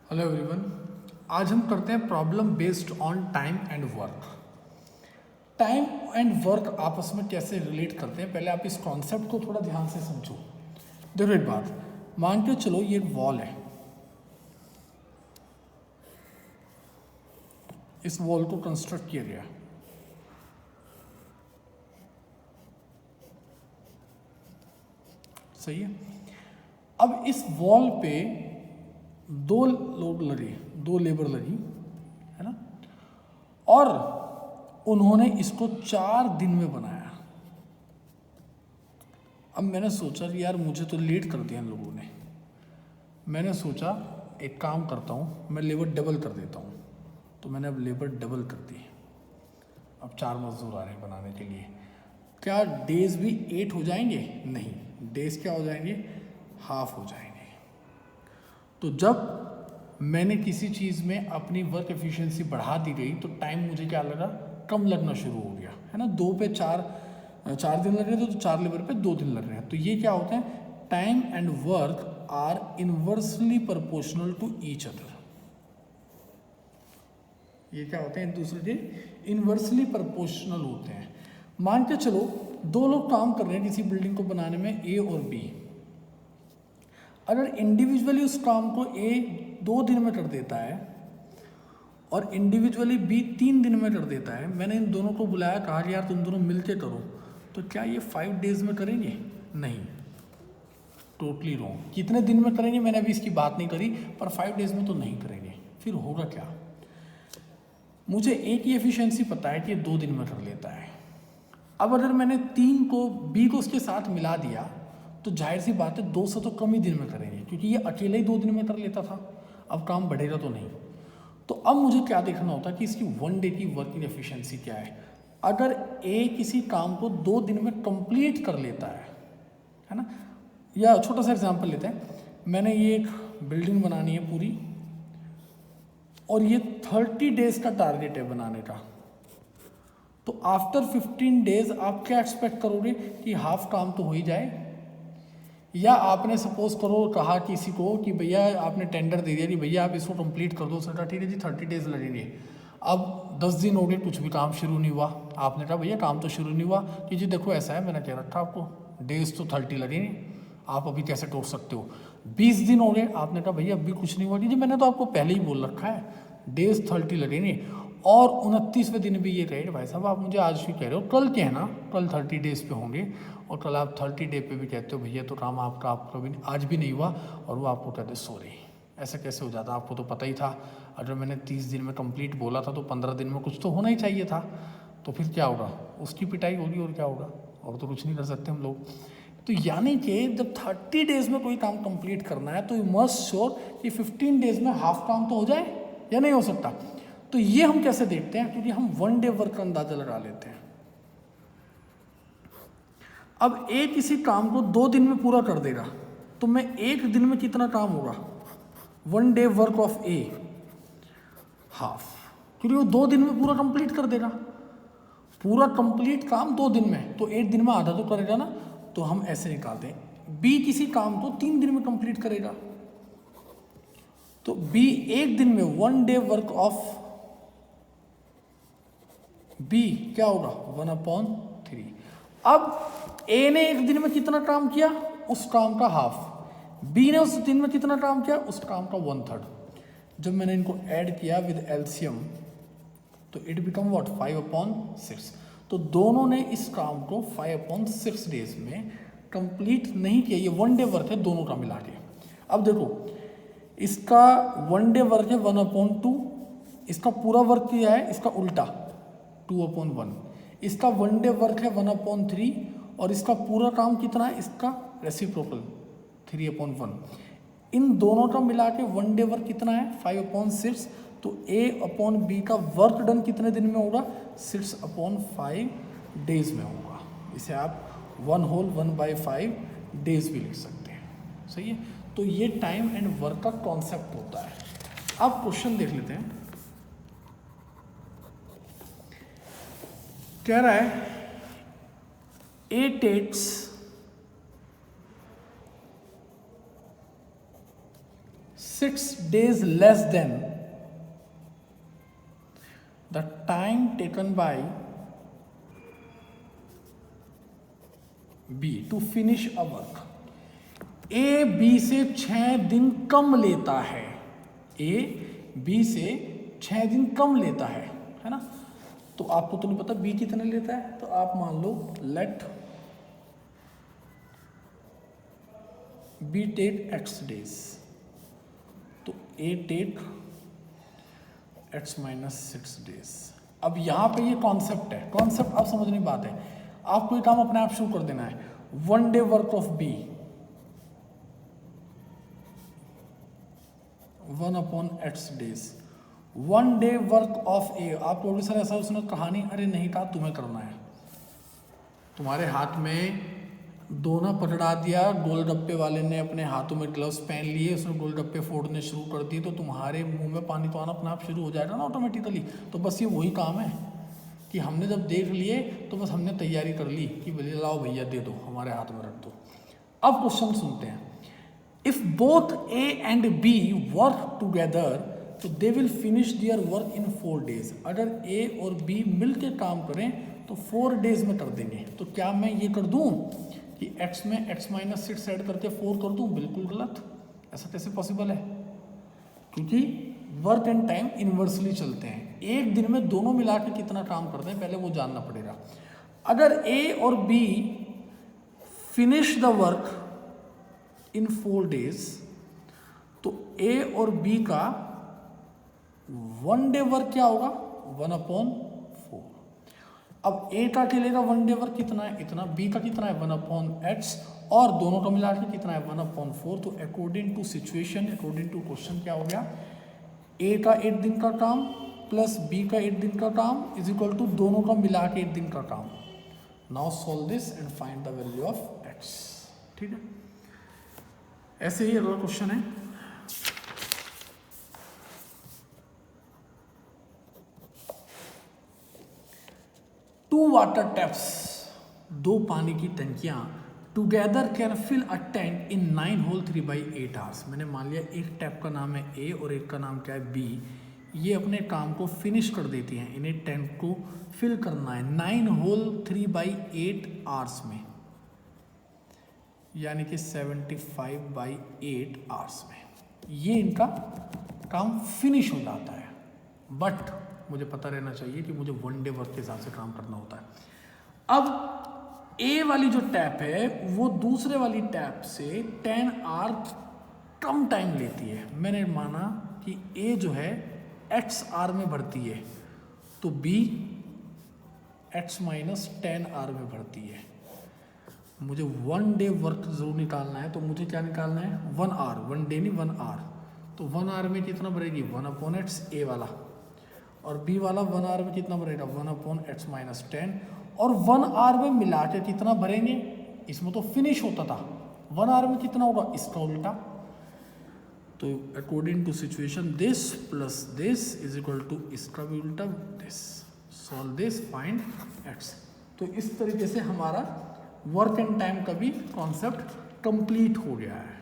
Hello everyone. आज हम करते हैं problem based on time and work. Time and work आपस में कैसे रिलेट करते हैं, पहले आप इस कॉन्सेप्ट को थोड़ा ध्यान से समझो। देखो एक बात मान के चलो, ये एक वॉल है, इस वॉल को कंस्ट्रक्ट किया गया, सही है। अब इस वॉल पे दो लोग लगे, दो लेबर लगी, है ना, और उन्होंने इसको 4 दिन में बनाया। अब मैंने सोचा कि यार मुझे तो लेट कर दिया इन लोगों ने। मैंने सोचा एक काम करता हूँ, मैं लेबर डबल कर देता हूँ। तो मैंने अब लेबर डबल कर दी। अब 4 मजदूर आ रहे हैं बनाने के लिए। क्या डेज भी 8 हो जाएंगे? नहीं, डेज क्या हो जाएंगे? हाफ हो जाएंगे। तो जब मैंने किसी चीज़ में अपनी वर्क एफिशिएंसी बढ़ा दी गई तो टाइम मुझे क्या लगा? कम लगना शुरू हो गया, है ना। 2 पे 4 दिन लग रहे थे, तो 4 लेबर पे 2 दिन लग रहे हैं। तो ये क्या होता है? Time and work are inversely proportional to each other. ये क्या होते हैं? एक दूसरे के इनवर्सली प्रोपोर्शनल होते हैं। मान के चलो 2 लोग काम कर रहे हैं किसी बिल्डिंग को बनाने में, ए और बी। अगर इंडिविजुअली उस काम को ए 2 दिन में कर देता है और इंडिविजुअली बी 3 दिन में कर देता है, मैंने इन दोनों को बुलाया, कहा कि यार तुम दोनों मिलके करो, तो क्या ये 5 डेज में करेंगे? नहीं, टोटली रॉन्ग। कितने दिन में करेंगे मैंने अभी इसकी बात नहीं करी, पर 5 डेज में तो नहीं करेंगे। फिर होगा क्या? मुझे ए की एफिशिएंसी पता है कि ये 2 दिन में कर लेता है। अब अगर मैंने 3 को बी को उसके साथ मिला दिया तो जाहिर सी बात है 2 से तो कम ही दिन में करेंगे, क्योंकि ये अकेले ही 2 दिन में कर लेता था। अब काम बढ़ेगा तो नहीं। तो अब मुझे क्या देखना होता है कि इसकी 1 डे की वर्किंग एफिशिएंसी क्या है। अगर ए किसी काम को 2 दिन में कंप्लीट कर लेता है ना, या छोटा सा एग्जांपल लेते हैं, मैंने ये एक बिल्डिंग बनानी है पूरी और ये 30 डेज का टारगेट है बनाने का। तो आफ्टर 15 डेज आप क्या एक्सपेक्ट करोगे कि हाफ काम तो हो ही जाए? या आपने सपोज करो कहा किसी को कि भैया आपने टेंडर दे दिया कि भैया आप इसको कंप्लीट कर दो, उसने कहा ठीक है जी 30 डेज लगेंगे। अब 10 दिन हो गए, कुछ भी काम शुरू नहीं हुआ। आपने कहा भैया काम तो शुरू नहीं हुआ कि जी देखो ऐसा है, मैंने कह रखा आपको डेज तो 30 लगेंगे, आप अभी कैसे टोक सकते हो। 20 दिन हो गए, आपने कहा भैया अभी कुछ नहीं हुआ कि जी मैंने तो आपको पहले ही बोल रखा है डेज 30 लगेंगे। और 29वें दिन भी ये कहे भाई साहब आप मुझे आज भी कह रहे हो, कल कहना कल 30 डेज पे होंगे, और कल आप 30 डे पे भी कहते हो भैया तो काम आपका भी आज भी नहीं हुआ, और वो आपको कहते सॉरी। ऐसा कैसे हो जाता? आपको तो पता ही था अगर मैंने 30 दिन में कंप्लीट बोला था तो 15 दिन में कुछ तो होना ही चाहिए था। तो फिर क्या होगा? उसकी पिटाई होगी, और क्या होगा? और तो कुछ नहीं कर सकते हम लोग। तो यानी कि जब 30 डेज में कोई काम कंप्लीट करना है तो यू मस्ट श्योर कि 15 डेज में हाफ काम तो हो जाए, या नहीं हो सकता? तो ये हम कैसे देखते हैं? क्योंकि हम 1 डे वर्क का अंदाजा लगा लेते हैं। अब ए किसी काम को 2 दिन में पूरा कर देगा, तो मैं 1 दिन में कितना काम होगा? 1 day work of A half, क्योंकि वो 2 दिन में पूरा कंप्लीट कर देगा। पूरा कंप्लीट काम 2 दिन में, तो 1 दिन में आधा तो करेगा ना। तो हम ऐसे निकालते हैं, बी किसी काम को 3 दिन में कंप्लीट करेगा, तो बी 1 दिन में 1 डे वर्क ऑफ बी क्या होगा? 1/3। अब ए ने 1 दिन में कितना काम किया? उस काम का हाफ। बी ने उस दिन में कितना काम किया? उस काम का 1/3। जब मैंने इनको ऐड किया विद एलसीएम तो इट बिकम व्हाट? 5/6। तो दोनों ने इस काम को 5/6 डेज में कंप्लीट नहीं किया। ये 1 डे वर्क है दोनों का मिला के। अब देखो इसका 1 डे वर्क है 1/2, इसका पूरा वर्क किया है इसका उल्टा 2/1, इसका 1 डे वर्क है 1/3, और इसका पूरा काम कितना है? इसका रेसिप्रोकल 3/1। इन दोनों का मिला के 1 डे वर्क कितना है? 5/6। तो A/B का वर्क डन कितने दिन में होगा? 6/5 डेज में होगा। इसे आप 1/5 डेज भी लिख सकते हैं, सही है। तो ये टाइम एंड वर्क का कॉन्सेप्ट होता है। अब क्वेश्चन देख लेते हैं। कह रहा है A takes 6 days less than the time taken by B to finish a work. A B से 6 दिन कम लेता है, A B से 6 दिन कम लेता है ना। तो आपको तो नहीं पता B कितने लेता है, तो आप मान लो late B take X days, तो A take X minus 6 days। अब यहां पे ये कॉन्सेप्ट है, कॉन्सेप्ट आप समझने की बात है। आपको ये काम अपने आप शुरू कर देना है। 1 day work of B 1/x days, 1 day work of A। आप लोग सर ऐसा उसने कहानी, अरे नहीं कहा, तुम्हें करना है। तुम्हारे हाथ में दोना पकड़ा दिया, गोलगप्पे वाले ने अपने हाथों में ग्लव्स पहन लिए, उसने गोलगप्पे फोड़ने शुरू कर दिए, तो तुम्हारे मुंह में पानी तो आना अपने आप शुरू हो जाएगा ना ऑटोमेटिकली। तो बस ये वही काम है कि हमने जब देख लिए तो बस हमने तैयारी कर ली कि भले लाओ भैया दे दो, हमारे हाथ में रख दो। अब क्वेश्चन सुनते हैं। If both A and B work together तो they will finish their work in 4 days। अगर A और B मिलकर काम करें तो 4 days में कर देंगे। तो क्या मैं ये कर दूं कि x में x माइनस 6 ऐड करके 4 कर दूं? बिल्कुल गलत। ऐसा कैसे पॉसिबल है? क्योंकि वर्क एंड टाइम इनवर्सली चलते हैं। एक दिन में दोनों मिला के कितना काम करते हैं पहले वो जानना पड़ेगा। अगर A और B finish the work in 4 days तो A और B का 1 day वर्क क्या होगा? 1/4। अब A का चलेगा 1 day वर्क कितना है? इतना। B का कितना है? 1/x, और दोनों का मिला के कितना है? 1/4। तो according to situation, according to question क्या हो गया? A का 8 दिन का काम प्लस B का 8 दिन का काम इज इक्वल टू दोनों का मिला के 8 दिन का काम। Now solve this and find the value of x। ठीक है, ऐसे ही अगला क्वेश्चन है। टू वाटर टैप्स, 2 पानी की टंकियां together can fill a tank in 9 whole 3/8 hours. मैंने मान लिया एक टैप का नाम है A और एक का नाम क्या है B। ये अपने काम को फिनिश कर देती हैं। इन्हें टैंक को फिल करना है 9 होल 3/8 आवर्स में, यानी कि 75/8 आवर्स में ये इनका काम फिनिश हो जाता है। बट मुझे पता रहना चाहिए कि मुझे 1 day वर्क के हिसाब से काम करना होता है। अब A वाली जो टैप है वो दूसरे वाली टैप से 10 आवर कम टाइम लेती है। मैंने माना कि A जो है x आवर में भरती है तो B x माइनस 10 आवर में भरती है। मुझे 1 day वर्क जरूर निकालना है, तो मुझे क्या निकालना है? 1 आवर, 1 day नहीं 1 आवर। तो 1 आवर में कितना भरेगी? 1/x A वाला, और B वाला 1 आवर में कितना भरेगा? 1/x माइनस 10, और 1 आवर में मिला के कितना भरेंगे? इसमें तो फिनिश होता था, 1 आवर में कितना होगा? इसका उल्टा। तो according to situation this plus this is equal to इसका भी उल्टा this. Solve this, find x। तो इस तरीके से हमारा वर्क एंड टाइम का भी कॉन्सेप्ट कंप्लीट हो गया है।